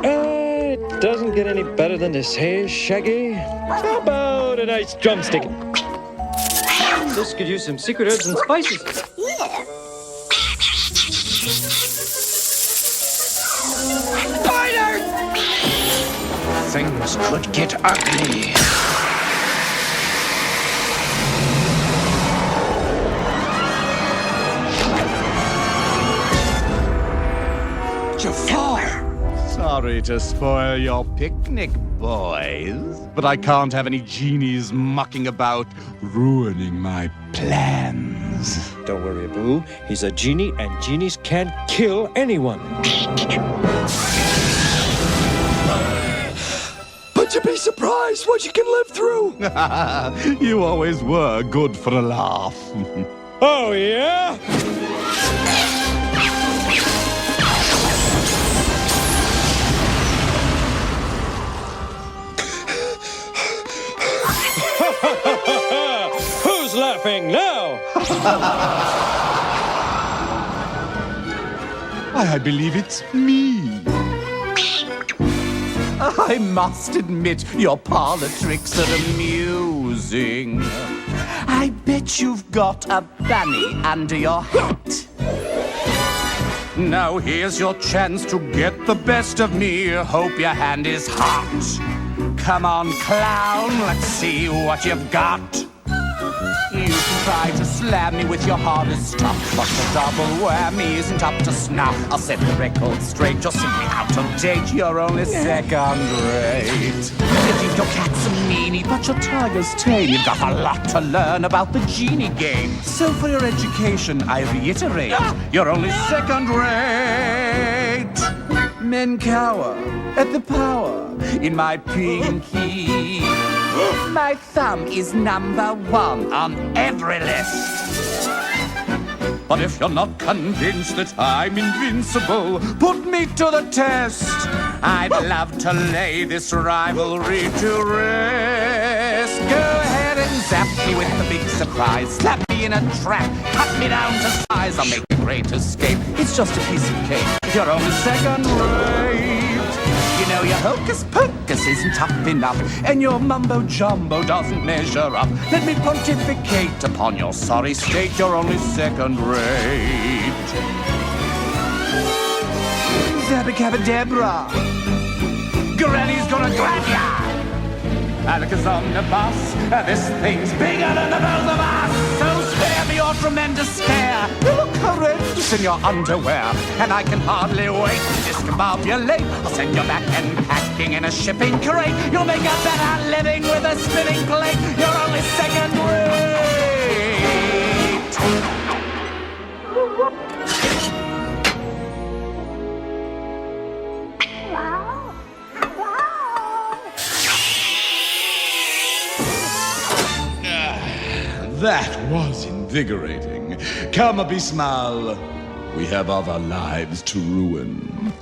It doesn't get any better than this, hey, Shaggy? How about a nice drumstick? This could use some secret herbs and spices. Spider! Things could get ugly. Jafar! Sorry to spoil your picnic, boys, but I can't have any genies mucking about, ruining my plans. Don't worry, Abu. He's a genie, and genies can't kill anyone. But you'd be surprised what you can live through! You always were good for a laugh. Oh, yeah? Who's laughing now? I believe it's me. I must admit, your parlor tricks are amusing. I bet you've got a bunny under your hat. Now here's your chance to get the best of me. Hope your hand is hot. Come on, clown, let's see what you've got. You try to slam me with your hardest stuff, but the double whammy isn't up to snuff. I'll set the record straight, you're simply out of date. You're only second rate. You think your cat's a meanie, but your tiger's tame. You've got a lot to learn about the genie game. So for your education, I reiterate, you're only second rate. Men cower at the power in my pinky. My thumb is number one on every list. But if you're not convinced that I'm invincible, put me to the test. I'd love to lay this rivalry to rest. Go ahead and zap me with the big surprise. Slap me in a trap, cut me down to size. I'll make a great escape. It's just a piece of cake. You're only second rate. You know your hocus pocus isn't tough enough, and your mumbo jumbo doesn't measure up. Let me pontificate upon your sorry state. You're only second rate. Zabacabadabra, Granny's gonna grab ya. Alakazomnibus, this thing's bigger than the both of us. So spare me your tremendous scare. You look horrendous in your underwear, and I can hardly wait to discombobulate. I'll send you back and packing in a shipping crate. You'll make a better living with a spinning plate. You're only second rate. That was invigorating. Come, Abismal. We have other lives to ruin.